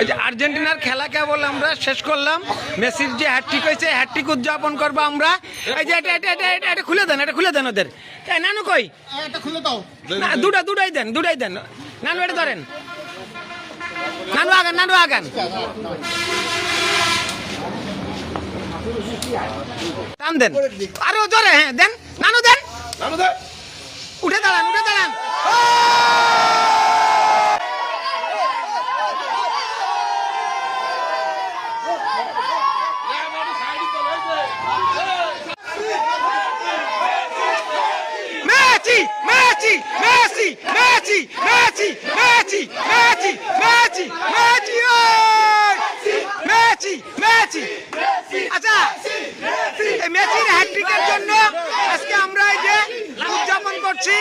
এই যে আর্জেন্টিনার খেলা কেবল আমরা শেষ করলাম। মেসির যে হ্যাটট্রিক হয়েছে, হ্যাটট্রিক উদযাপন করবো আমরা। এই যে এটা খুলে দেন, এটা খুলে দেন ওদের। এই নানু কই? এটা খুলে দাও। না, দুটাই দেন। নানু এটা ধরেন, নানু আগান। টান দেন আরো জোরে, হ্যাঁ দেন, নানু দেন, উঠে দাঁড়ান। মেসি। আচ্ছা, এই মেসির হ্যাটট্রিকের জন্য আজকে আমরা এই যে উদযাপন করছি।